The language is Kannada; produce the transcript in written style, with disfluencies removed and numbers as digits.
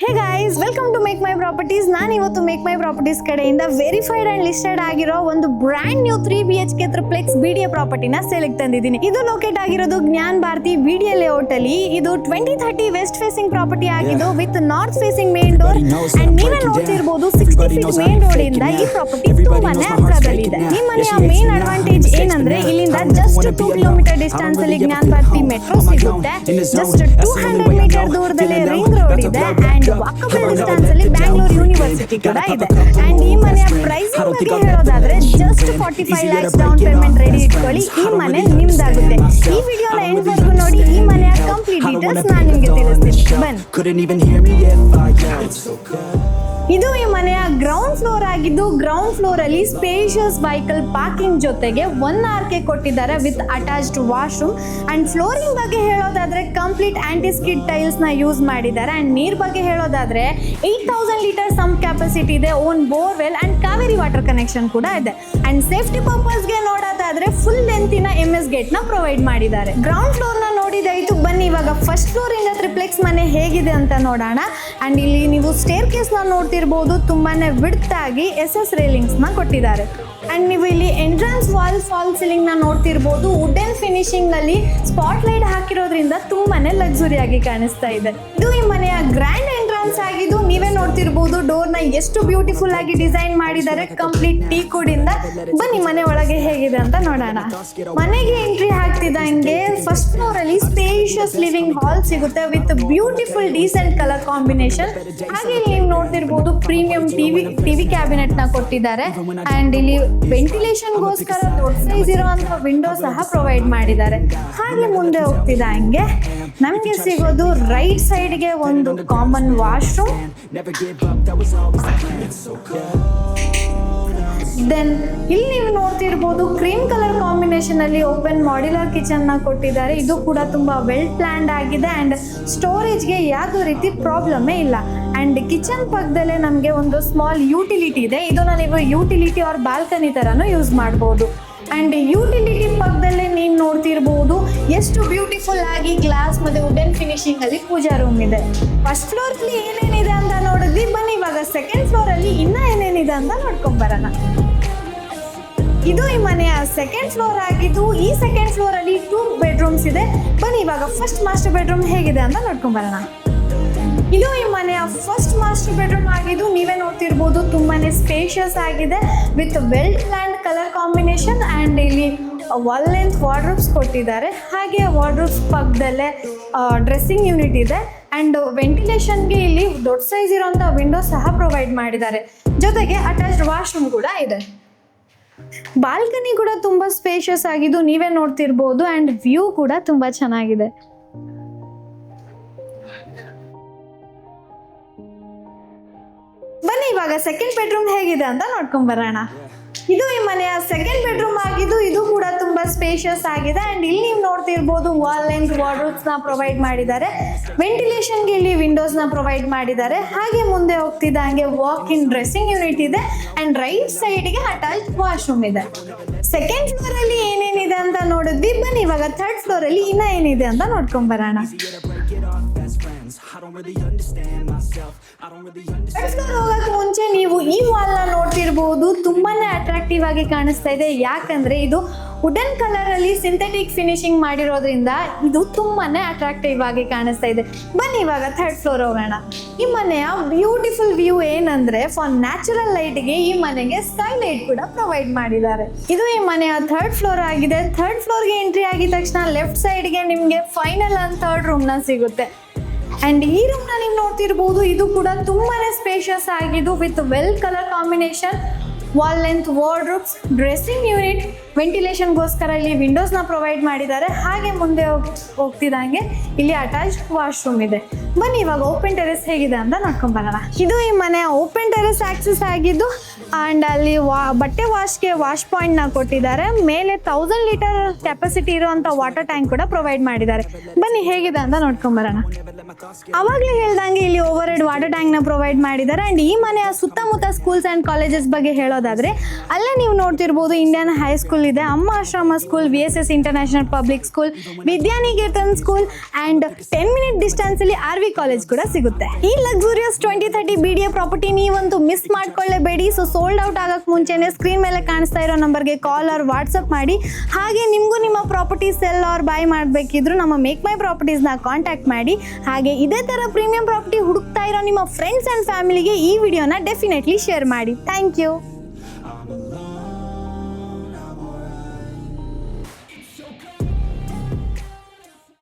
Hey guys, welcome to make my properties. ನಾನು ಇವತ್ತು ಮೇಕ್ ಮೈ ಪ್ರಾಪರ್ಟೀಸ್ ಕಡೆಯಿಂದ ವೆರಿಫೈಡ್ ಅಂಡ್ ಲಿಸ್ಟೆಡ್ ಆಗಿರೋ ಒಂದು brand new 3 BHK triplex BDA ಪ್ರಾಪರ್ಟಿನ ಸೇಲ್ಗೆ ತಂದಿದ್ದೀನಿ. ಇದು ಲೊಕೇಟ್ ಆಗಿರೋದು ಜ್ಞಾನ್ ಭಾರತಿ BDA ಲೇಔಟ್ ಅಲ್ಲಿ. ಇದು 2030 ವೆಸ್ಟ್ ಫೇಸಿಂಗ್ ಪ್ರಾಪರ್ಟಿ ಆಗಿದ್ದು with north facing main door and ನೀವೇ ನೋಡ್ತಿರ್ಬೋದು 60 ಫೀಟ್ ಮೇನ್ ರೋಡ್ ಇಂದ ಈ ಪ್ರಾಪರ್ಟಿ ತುಂಬಾನೇ ಹತ್ರದಲ್ಲಿದೆ. ಈ ಮನೆಯ ಮೇನ್ ಅಡ್ವಾಂಟೇಜ್ ಏನಂದ್ರೆ ಇಲ್ಲಿಂದ ಜಸ್ಟ್ 2 ಕಿಲೋಮೀಟರ್ ಡಿಸ್ಟೆನ್ಸ್ ಅಲ್ಲಿ ಜ್ಞಾನ್ ಭಾರತಿ ಮೆಟ್ರೋ ಸಿಗುತ್ತೆ. ಜಸ್ಟ್ 200 ಮೀಟರ್ ದೂರದಲ್ಲಿ ರಿಂಗ್ ರೋಡ್ ಇದೆ ಅಂಡ್ ವಾಕಬಲ್ ಡಿಸ್ಟೆನ್ಸ್ ಅಲ್ಲಿ ಬ್ಯಾಂಗ್ಳೂರ್ ಯೂನಿವರ್ಸಿಟಿ ಕೂಡ ಇದೆ. ಅಂಡ್ ಈ ಮನೆಯ ಪ್ರೈಸಿಂಗ್ ಬಗ್ಗೆ ಹೇಳೋದಾದ್ರೆ just 45 lakhs down payment ready ಇಟ್ಕೊಳ್ಳಿ, ಈ ಮನೆ ನಿಮ್ದಾಗುತ್ತೆ. ಈ ವಿಡಿಯೋನ ಎಂಡ್ ವರೆಗೂ ನೋಡಿ, ಈ ಮನೆಯ ಕಂಪ್ಲೀಟ್ ಡೀಟೇಲ್ಸ್ ನಾನು ನಿಮಗೆ ತಿಳಿಸ್ತೀನಿ. ಬನ್ನಿ. ಇದು ಈ ಮನೆಯ ಗ್ರೌಂಡ್ ಫ್ಲೋರ್ ಆಗಿದ್ದು, ಗ್ರೌಂಡ್ ಫ್ಲೋರ್ ಅಲ್ಲಿ ಸ್ಪೇಷಿಯಸ್ ವೆಹಿಕಲ್ ಪಾರ್ಕಿಂಗ್ ಜೊತೆಗೆ 1 RK ಕೊಟ್ಟಿದ್ದಾರೆ with attached washroom. And flooring ಬಗ್ಗೆ ಹೇಳೋದಾದ್ರೆ ಕಂಪ್ಲೀಟ್ ಆಂಟಿ ಸ್ಕಿಡ್ ಟೈಲ್ಸ್ ನ ಯೂಸ್ ಮಾಡಿದ್ದಾರೆ. ಅಂಡ್ ನೀರ್ ಬಗ್ಗೆ ಹೇಳೋದಾದ್ರೆ 8000 ಲೀಟರ್ ಸಂಪ್ ಕೆಪಾಸಿಟಿ ಇದೆ, own borewell and Kaveri water connection ಕೂಡ ಇದೆ. ಅಂಡ್ ಸೇಫ್ಟಿ ಪರ್ಪಸ್ ಗೆ ನೋಡೋದಾದ್ರೆ ಫುಲ್ ಲೆಂತಿನ MS ಗೇಟ್ ನ ಪ್ರೊವೈಡ್ ಮಾಡಿದ್ದಾರೆ. ಗ್ರೌಂಡ್ ಫ್ಲೋರ್ ನ ನೋಡಿದಾಯ್ತು, ಬನ್ನಿ ಇವಾಗ ಫಸ್ಟ್ ಫ್ಲೋರ್ ಇಂದ ಟ್ರಿಪ್ಲೆಕ್ಸ್ ಮನೆ ಹೇಗಿದೆ ಅಂತ ನೋಡೋಣ. ಅಂಡ್ ಇಲ್ಲಿ ನೀವು ಸ್ಟೇರ್ ಕೇಸ್ ನ ನೋಡ್ತಿರ್ಬೋದು, ತುಂಬಾನೇ ವಿಡ್ತ್ ಆಗಿ SS ರೇಲಿಂಗ್ಸ್ ನ ಕೊಟ್ಟಿದ್ದಾರೆ. ಅಂಡ್ ನೀವು ಇಲ್ಲಿ ಎಂಟ್ರನ್ಸ್ ವಾಲ್ ಫಾಲ್ ಸೀಲಿಂಗ್ ನ ನೋಡ್ತಿರ್ಬೋದು, ವುಡನ್ ಫಿನಿಶಿಂಗ್ ಅಲ್ಲಿ ಸ್ಪಾಟ್ ಲೈಟ್ ಹಾಕಿರೋದ್ರಿಂದ ತುಂಬಾನೇ ಲಕ್ಸುರಿ ಆಗಿ ಕಾಣಿಸ್ತಾ ಇದೆ. ಇದು ಈ ಮನೆಯ ಗ್ರ್ಯಾಂಡ್ ಎಂಟ್ರನ್ಸ್ ಆಗಿದ್ದು, ನೀವೇ ನೋಡ್ತಿರ್ಬೋದು ಡೋರ್ ನ ಎಷ್ಟು ಬ್ಯೂಟಿಫುಲ್ ಆಗಿ ಡಿಸೈನ್ ಮಾಡಿದ್ದಾರೆ, ಕಂಪ್ಲೀಟ್ ಟೀ ಕುಡ್ ಇಂದ. ಬನ್ನಿ ಮನೆ ಒಳಗೆ ಹೇಗಿದೆ ಅಂತ ನೋಡೋಣ. ಮನೆಗೆ ಎಂಟ್ರಿ ಆಗ್ತಿದ್ದಂಗೆ ಫಸ್ಟ್ ಫ್ಲೋರ್ ಅಲ್ಲಿ ಸ್ಪೇಷಿಯಸ್ ಲಿವಿಂಗ್ ಹಾಲ್ ಸಿಗುತ್ತೆ with beautiful decent colour combination. ಹಾಗೆ ನೀವು ನೋಡ್ತಿರ್ಬೋದು ಪ್ರೀಮಿಯಂ ಟಿವಿ ಕ್ಯಾಬಿನೆಟ್ ನ ಕೊಟ್ಟಿದ್ದಾರೆ. ಅಂಡ್ ಇಲ್ಲಿ ವೆಂಟಿಲೇಷನ್ ಗೋಸ್ಕರ ದೊಡ್ಡ ಸೈಜ್ ಇರುವಂತಹ ವಿಂಡೋ ಸಹ ಪ್ರೊವೈಡ್ ಮಾಡಿದ್ದಾರೆ. ಹಾಗೆ ಮುಂದೆ ಹೋಗ್ತಿದ್ದ ಹಂಗೆ ನಮ್ಗೆ ಸಿಗೋದು ರೈಟ್ ಸೈಡ್ ಗೆ ಒಂದು ಕಾಮನ್ ವಾಶ್ರೂಮ್. ದೆನ್ ಇಲ್ಲಿ ನೀವು ನೋಡ್ತಿರ್ಬೋದು ಕ್ರೀಮ್ ಕಲರ್ ಕಾಂಬಿನೇಷನ್ ಅಲ್ಲಿ ಓಪನ್ ಮಾಡ್ಯುಲರ್ ಕಿಚನ್ ನ ಕೊಟ್ಟಿದ್ದಾರೆ. ಇದು ಕೂಡ ತುಂಬಾ ವೆಲ್ ಪ್ಲಾನ್ಡ್ ಆಗಿದೆ ಅಂಡ್ ಸ್ಟೋರೇಜ್ಗೆ ಯಾವುದೇ ರೀತಿ ಪ್ರಾಬ್ಲಮೇ ಇಲ್ಲ. ಅಂಡ್ ಕಿಚನ್ ಪಕ್ಕದಲ್ಲೇ ನಮಗೆ ಒಂದು ಸ್ಮಾಲ್ ಯೂಟಿಲಿಟಿ ಇದೆ. ಇದನ್ನ ನೀವು ಯೂಟಿಲಿಟಿ ಆರ್ ಬಾಲ್ಕನಿ ತರನು ಯೂಸ್ ಮಾಡಬಹುದು. ಅಂಡ್ ಯೂಟಿಲಿಟಿ ಪಕ್ಕದಲ್ಲೇ ನೀವು ನೋಡ್ತಿರ್ಬೋದು ಎಷ್ಟು ಬ್ಯೂಟಿಫುಲ್ ಆಗಿ ಗ್ಲಾಸ್ ಮತ್ತೆ ವುಡನ್ ಫಿನಿಶಿಂಗ್ ಅಲ್ಲಿ ಪೂಜಾ ರೂಮ್ ಇದೆ. ಫಸ್ಟ್ ಫ್ಲೋರ್ ಅಲ್ಲಿ ಏನೇನಿದೆ ಅಂತ ನೋಡಿದ್ವಿ, ಬನ್ನಿ ಇವಾಗ ಸೆಕೆಂಡ್ ಫ್ಲೋರ್ ಅಲ್ಲಿ ಇನ್ನ ಏನೇನಿದೆ ಅಂತ ನೋಡ್ಕೊಂಡ್ ಬರೋಣ. ಇದು ಈ ಮನೆಯ ಸೆಕೆಂಡ್ ಫ್ಲೋರ್ ಆಗಿದ್ದು, ಈ ಸೆಕೆಂಡ್ ಫ್ಲೋರ್ ಅಲ್ಲಿ 2 ಬೆಡ್ರೂಮ್ಸ್ ಇದೆ. ಬನ್ನಿ ಇವಾಗ ಫಸ್ಟ್ ಮಾಸ್ಟರ್ ಬೆಡ್ರೂಮ್ ಹೇಗಿದೆ ಅಂತ ನೋಡ್ಕೊಂಡ್ ಬರೋಣ. ಇದು ಈ ಮನೆಯ ಫಸ್ಟ್ ಮಾಸ್ಟರ್ ಬೆಡ್ರೂಮ್ ಆಗಿದ್ದು, ನೀವೇ ನೋಡ್ತಿರ್ಬೋದು ತುಂಬಾನೇ ಸ್ಪೇಷಿಯಸ್ ಆಗಿದೆ with well planned colour combination. And ಇಲ್ಲಿ ವಾಲ್ ಲೆಂತ್ ವಾರ್ಡ್ರೋಬ್ಸ್ ಕೊಟ್ಟಿದ್ದಾರೆ. ಹಾಗೆ ವಾರ್ಡ್ರೋಬ್ಸ್ ಪಕ್ಕದಲ್ಲೇ ಡ್ರೆಸ್ಸಿಂಗ್ ಯೂನಿಟ್ ಇದೆ. ಅಂಡ್ ವೆಂಟಿಲೇಷನ್ಗೆ ಇಲ್ಲಿ ದೊಡ್ಡ ಸೈಜ್ ಇರುವಂಥ ವಿಂಡೋ ಸಹ ಪ್ರೊವೈಡ್ ಮಾಡಿದ್ದಾರೆ. ಜೊತೆಗೆ ಅಟ್ಯಾಚ್ಡ್ ವಾಶ್ರೂಮ್ ಕೂಡ ಇದೆ. ಬಾಲ್ಕನಿ ಕೂಡ ತುಂಬಾ ಸ್ಪೇಷಿಯಸ್ ಆಗಿದ್ದು, ನೀವೇ ನೋಡ್ತಿರ್ಬೋದು. ಅಂಡ್ ವ್ಯೂ ಕೂಡ ತುಂಬಾ ಚೆನ್ನಾಗಿದೆ. ಬನ್ನಿ ಇವಾಗ ಸೆಕೆಂಡ್ ಬೆಡ್ರೂಮ್ ಹೇಗಿದೆ ಅಂತ ನೋಡ್ಕೊಂಡ್ ಬರೋಣ. ಇದು ಈ ಮನೆಯ ಸೆಕೆಂಡ್ ಬೆಡ್ರೂಮ್ ಆಗಿದ್ದು, ಇದು ಕೂಡ ತುಂಬಾ ಸ್ಪೇಷಿಯಸ್ ಆಗಿದೆ. ಅಂಡ್ ಇಲ್ಲಿ ನೀವು ನೋಡ್ತಿರ್ಬೋದು ವಾಲ್ ಲೆಂತ್ ವಾರ್ಡ್ರೋಬ್ಸ್ ನ ಪ್ರೊವೈಡ್ ಮಾಡಿದ್ದಾರೆ. ವೆಂಟಿಲೇಷನ್ಗೆ ಇಲ್ಲಿ ವಿಂಡೋಸ್ ನ ಪ್ರೊವೈಡ್ ಮಾಡಿದ್ದಾರೆ. ಹಾಗೆ ಮುಂದೆ ಹೋಗ್ತಿದ್ದ ಹಂಗೆ ವಾಕ್ ಇನ್ ಡ್ರೆಸ್ಸಿಂಗ್ ಯೂನಿಟ್ ಇದೆ. ಅಂಡ್ ರೈಟ್ ಸೈಡ್ಗೆ ಅಟ್ಯಾಚ್ ವಾಶ್ರೂಮ್ ಇದೆ. ಸೆಕೆಂಡ್ ಫ್ಲೋರ್ ಅಲ್ಲಿ ಏನೇನಿದೆ ಅಂತ ನೋಡಿದ್ವಿ, ಬನ್ನಿ ಇವಾಗ ಥರ್ಡ್ ಫ್ಲೋರ್ ಅಲ್ಲಿ ಇನ್ನ ಏನಿದೆ ಅಂತ ನೋಡ್ಕೊಂಡ್ ಬರೋಣ. ಹೋಗಕ್ಕೆ ಮುಂಚೆ ನೀವು ಈ ವಾಲ್ ನ ನೋಡ್ತಿರ್ಬೋದು, ತುಂಬಾನೇ ಅಟ್ರಾಕ್ಟಿವ್ ಆಗಿ ಕಾಣಿಸ್ತಾ ಇದೆ. ಯಾಕಂದ್ರೆ ಇದು ವುಡನ್ ಕಲರ್ ಅಲ್ಲಿ ಸಿಂಥೆಟಿಕ್ ಫಿನಿಶಿಂಗ್ ಮಾಡಿರೋದ್ರಿಂದ ಇದು ತುಂಬಾನೇ ಅಟ್ರಾಕ್ಟಿವ್ ಆಗಿ ಕಾಣಿಸ್ತಾ ಇದೆ. ಬನ್ನಿ ಇವಾಗ ಥರ್ಡ್ ಫ್ಲೋರ್ ಹೋಗೋಣ. ಈ ಮನೆಯ ಬ್ಯೂಟಿಫುಲ್ ವ್ಯೂ ಏನಂದ್ರೆ ಫಾರ್ ನ್ಯಾಚುರಲ್ ಲೈಟ್ ಗೆ ಈ ಮನೆಗೆ ಸ್ಕೈ ಲೈಟ್ ಕೂಡ ಪ್ರೊವೈಡ್ ಮಾಡಿದ್ದಾರೆ. ಇದು ಈ ಮನೆಯ ಥರ್ಡ್ ಫ್ಲೋರ್ ಆಗಿದೆ. ಥರ್ಡ್ ಫ್ಲೋರ್ಗೆ ಎಂಟ್ರಿ ಆಗಿದ ತಕ್ಷಣ ಲೆಫ್ಟ್ ಸೈಡ್ಗೆ ನಿಮಗೆ ಫೈನಲ್ ಅಂಡ್ ಥರ್ಡ್ ರೂಮ್ ನ ಸಿಗುತ್ತೆ. ಅಂಡ್ ಈ ರೂಮ್ ನ ನೀವು ನೋಡ್ತಿರ್ಬೋದು, ಇದು ಕೂಡ ತುಂಬಾನೇ ಸ್ಪೇಷಿಯಸ್ ಆಗಿದ್ದು with well colour combination, wall length wardrobes, dressing unit, ವೆಂಟಿಲೇಷನ್ಗೋಸ್ಕರ ಇಲ್ಲಿ ವಿಂಡೋಸ್ ನ ಪ್ರೊವೈಡ್ ಮಾಡಿದ್ದಾರೆ. ಹಾಗೆ ಮುಂದೆ ಹೋಗ್ತಿದ್ದಂಗೆ ಇಲ್ಲಿ ಅಟ್ಯಾಚ್ಡ್ ವಾಶ್ರೂಮ್ ಇದೆ. ಬನ್ನಿ ಇವಾಗ ಓಪನ್ ಟೆರೆಸ್ ಹೇಗಿದೆ ಅಂತ ನೋಡ್ಕೊಂಡ್ ಬರೋಣ. ಇದು ಈ ಮನೆಯ ಓಪನ್ ಟೆರೆಸ್ ಆಕ್ಸೆಸ್ ಆಗಿದ್ದು, ಅಂಡ್ ಅಲ್ಲಿ ಬಟ್ಟೆ ವಾಶ್ಗೆ ವಾಶ್ ಪಾಯಿಂಟ್ ನ ಕೊಟ್ಟಿದ್ದಾರೆ. ಮೇಲೆ 1000 ಲೀಟರ್ ಕೆಪಾಸಿಟಿ ಇರುವಂತ ವಾಟರ್ ಟ್ಯಾಂಕ್ ಕೂಡ ಪ್ರೊವೈಡ್ ಮಾಡಿದ್ದಾರೆ. ಬನ್ನಿ ಹೇಗಿದೆ ಅಂತ ನೋಡ್ಕೊಂಡ್ ಬರೋಣ. ಅವಾಗಲೇ ಹೇಳ್ದಂಗೆ ಇಲ್ಲಿ ಓವರ್ ಹೆಡ್ ವಾಟರ್ ಟ್ಯಾಂಕ್ ನ ಪ್ರೊವೈಡ್ ಮಾಡಿದ್ದಾರೆ. ಅಂಡ್ ಈ ಮನೆಯ ಸುತ್ತಮುತ್ತ ಸ್ಕೂಲ್ಸ್ ಅಂಡ್ ಕಾಲೇಜಸ್ ಬಗ್ಗೆ ಹೇಳೋದಾದ್ರೆ ಅಲ್ಲೇ ನೀವು ನೋಡ್ತಿರ್ಬೋದು ಇಂಡಿಯನ್ ಹೈಸ್ಕೂಲ್ ಇದೆ, Amma Ashrama school, VSS international public school, Vidyaniketan school and 10 minute distance ಅಲ್ಲಿ RV ಕಾಲೇಜ್ ಕೂಡ ಸಿಗುತ್ತೆ. ಈ ಲಕ್ಸುರಿಯಸ್ 2030 BDA ಪ್ರಾಪರ್ಟಿ ನೀವಂತೂ ಮಿಸ್ ಮಾಡ್ಕೊಳ್ಳೇಬೇಡಿ. ಸೊ ಸೋಲ್ಡ್ ಔಟ್ ಆಗಕ್ ಮುಂಚೆನೆ ಸ್ಕ್ರೀನ್ ಮೇಲೆ ಕಾಣಿಸ್ತಾ ಇರೋ ನಂಬರ್ಗೆ ಕಾಲ್ ಆರ್ ವಾಟ್ಸಪ್ ಮಾಡಿ. ಹಾಗೆ ನಿಮಗೂ ನಿಮ್ಮ ಪ್ರಾಪರ್ಟಿ ಸೆಲ್ ಆರ್ ಬೈ ಮಾಡಬೇಕಿದ್ರು ನಮ್ಮ ಮೇಕ್ ಮೈ ಪ್ರಾಪರ್ಟೀಸ್ನ ಕಾಂಟ್ಯಾಕ್ಟ್ ಮಾಡಿ. ಹಾಗೆ ಇದೇ ತರ ಪ್ರೀಮಿಯಂ ಪ್ರಾಪರ್ಟಿ ಹುಡುಕ್ತಾ ಇರೋ ನಿಮ್ಮ ಫ್ರೆಂಡ್ಸ್ ಅಂಡ್ ಫ್ಯಾಮಿಲಿಗೆ ಈ ವಿಡಿಯೋನ ಡೆಫಿನೆಟ್ಲಿ ಶೇರ್ ಮಾಡಿ. Thank you.